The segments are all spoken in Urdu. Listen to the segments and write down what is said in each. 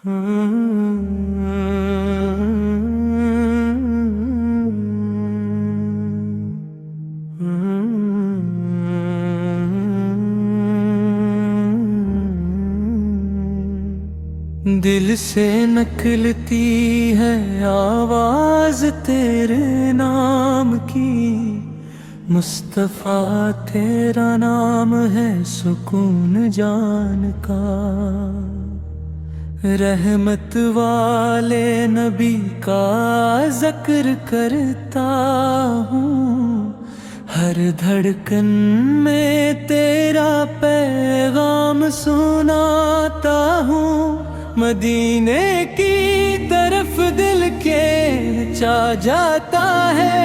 دل سے نکلتی ہے آواز تیرے نام کی، مصطفیٰ تیرا نام ہے سکون جان کا۔ رحمت والے نبی کا ذکر کرتا ہوں، ہر دھڑکن میں تیرا پیغام سناتا ہوں۔ مدینے کی طرف دل کے چاہ جاتا ہے،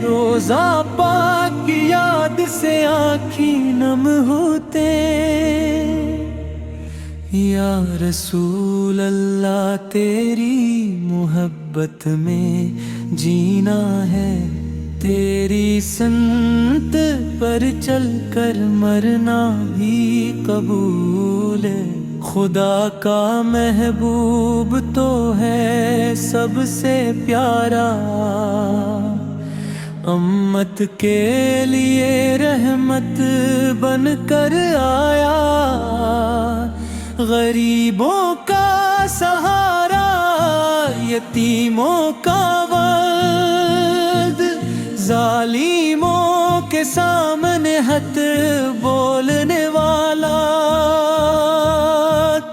روزہ پاک کی یاد سے آنکھیں نم ہوتے۔ یا رسول اللہ تیری محبت میں جینا ہے، تیری سنت پر چل کر مرنا بھی قبول ہے۔ خدا کا محبوب تو ہے سب سے پیارا، امت کے لیے رحمت بن کر آیا۔ غریبوں کا سہارا، یتیموں کا ولد، ظالموں کے سامنے حق بولنے والا،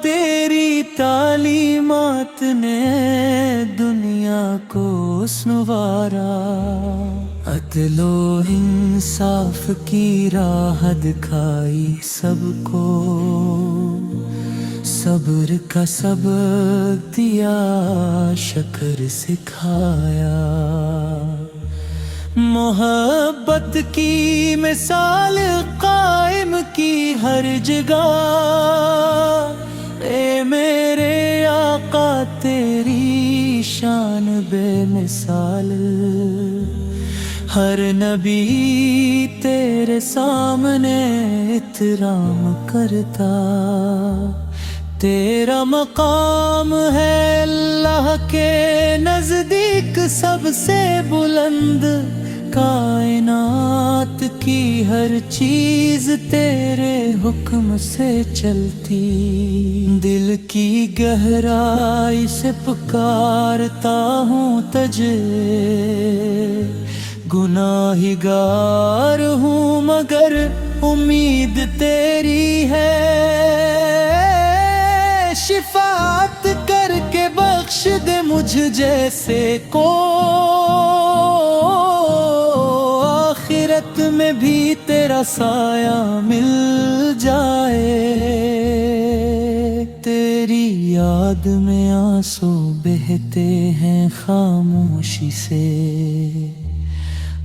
تیری تعلیمات نے دنیا کو سنوارا۔ عدل و انصاف کی راہ دکھائی سب کو، صبر کا سبق دیا، شکر سکھایا۔ محبت کی مثال قائم کی ہر جگہ، اے میرے آقا تیری شان بے مثال۔ ہر نبی تیرے سامنے احترام کرتا، تیرا مقام ہے اللہ کے نزدیک سب سے بلند۔ کائنات کی ہر چیز تیرے حکم سے چلتی، دل کی گہرائی سے پکارتا ہوں تجھے۔ گناہگار ہوں مگر امید تیری ہے، شفاعت کر کے بخش دے مجھ جیسے کو، آخرت میں بھی تیرا سایہ مل جائے۔ تیری یاد میں آنسو بہتے ہیں خاموشی سے،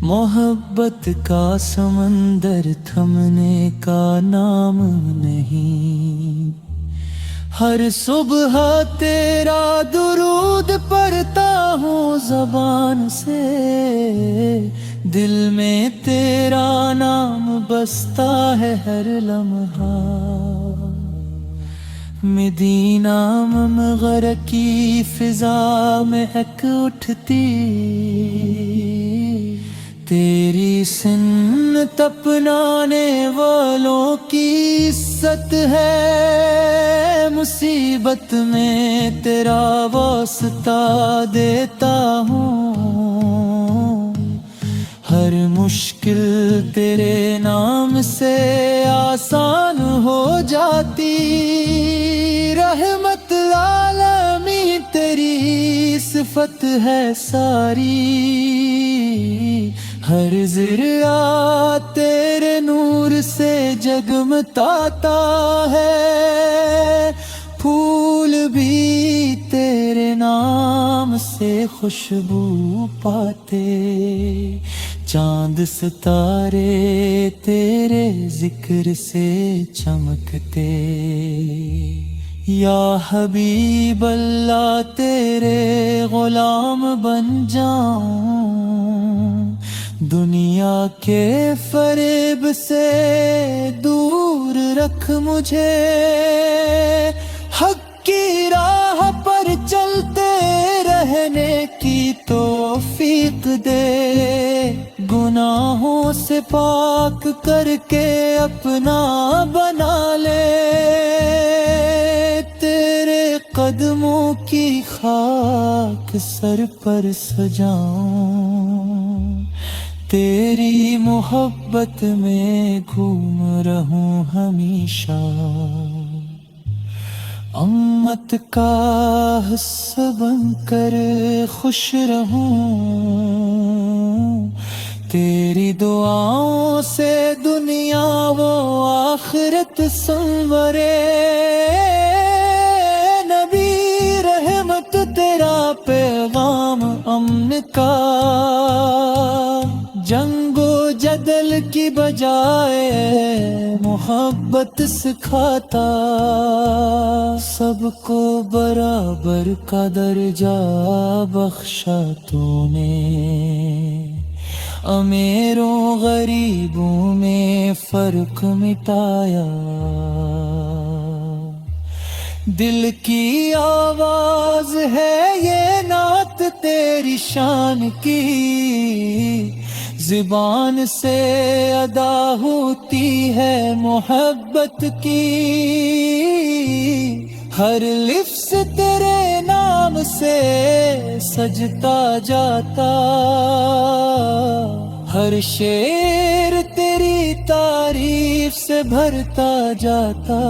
محبت کا سمندر تھمنے کا نام نہیں۔ ہر صبح تیرا درود پڑھتا ہوں زبان سے، دل میں تیرا نام بستا ہے ہر لمحہ۔ مدینہ ممغر کی فضا میں ایک اٹھتی، تیری سنت اپنانے والوں کی عزت ہے۔ مصیبت میں تیرا واسطہ دیتا ہوں، ہر مشکل تیرے نام سے آسان ہو جاتی۔ رحمت العالمین تیری صفت ہے ساری، ہر ذرہ تیرے نور سے جگمگاتا ہے۔ پھول بھی تیرے نام سے خوشبو پاتے، چاند ستارے تیرے ذکر سے چمکتے۔ یا حبیب اللہ تیرے غلام بن جاؤں، دنیا کے فریب سے دور رکھ مجھے، حق کی راہ پر چلتے رہنے کی توفیق دے، گناہوں سے پاک کر کے اپنا بنا لے، تیرے قدموں کی خاک سر پر سجاؤں، تیری محبت میں گھوم رہوں ہمیشہ، امت کا حصہ بن کر خوش رہوں، تیری دعاؤں سے دنیا و آخرت سنورے، نبی رحمت تیرا پیغام امن کا، جنگ و جدل کی بجائے محبت سکھاتا، سب کو برابر کا درجہ بخشا تو نے، امیروں غریبوں میں فرق مٹایا، دل کی آواز ہے یہ نعت تیری شان کی، زبان سے ادا ہوتی ہے محبت کی، ہر لفظ تیرے نام سے سجتا جاتا، ہر شعر تیری تعریف سے بھرتا جاتا،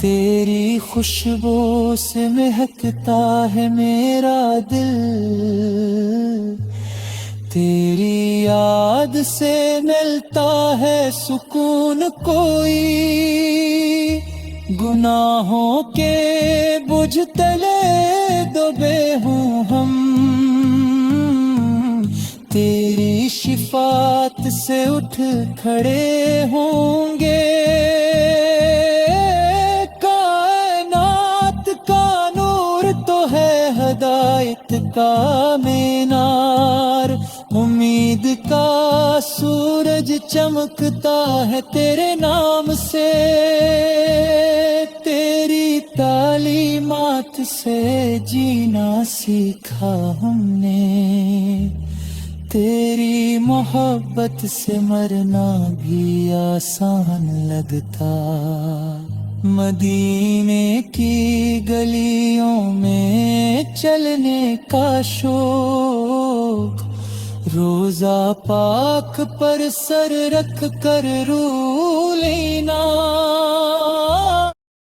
تیری خوشبو سے مہکتا ہے میرا دل، تیری یاد سے ملتا ہے سکون کوئی، گناہوں کے بجھ تلے دبے ہوں ہم، تیری شفاعت سے اٹھ کھڑے ہوں گے، کائنات کا نور تو ہے ہدایت کا مینار، امید کا سورج چمکتا ہے تیرے نام سے، تیری تعلیمات سے جینا سیکھا ہم نے، تیری محبت سے مرنا بھی آسان لگتا، مدینے کی گلیوں میں چلنے کا شوق، روزہ پاک پر سر رکھ کر رو لینا،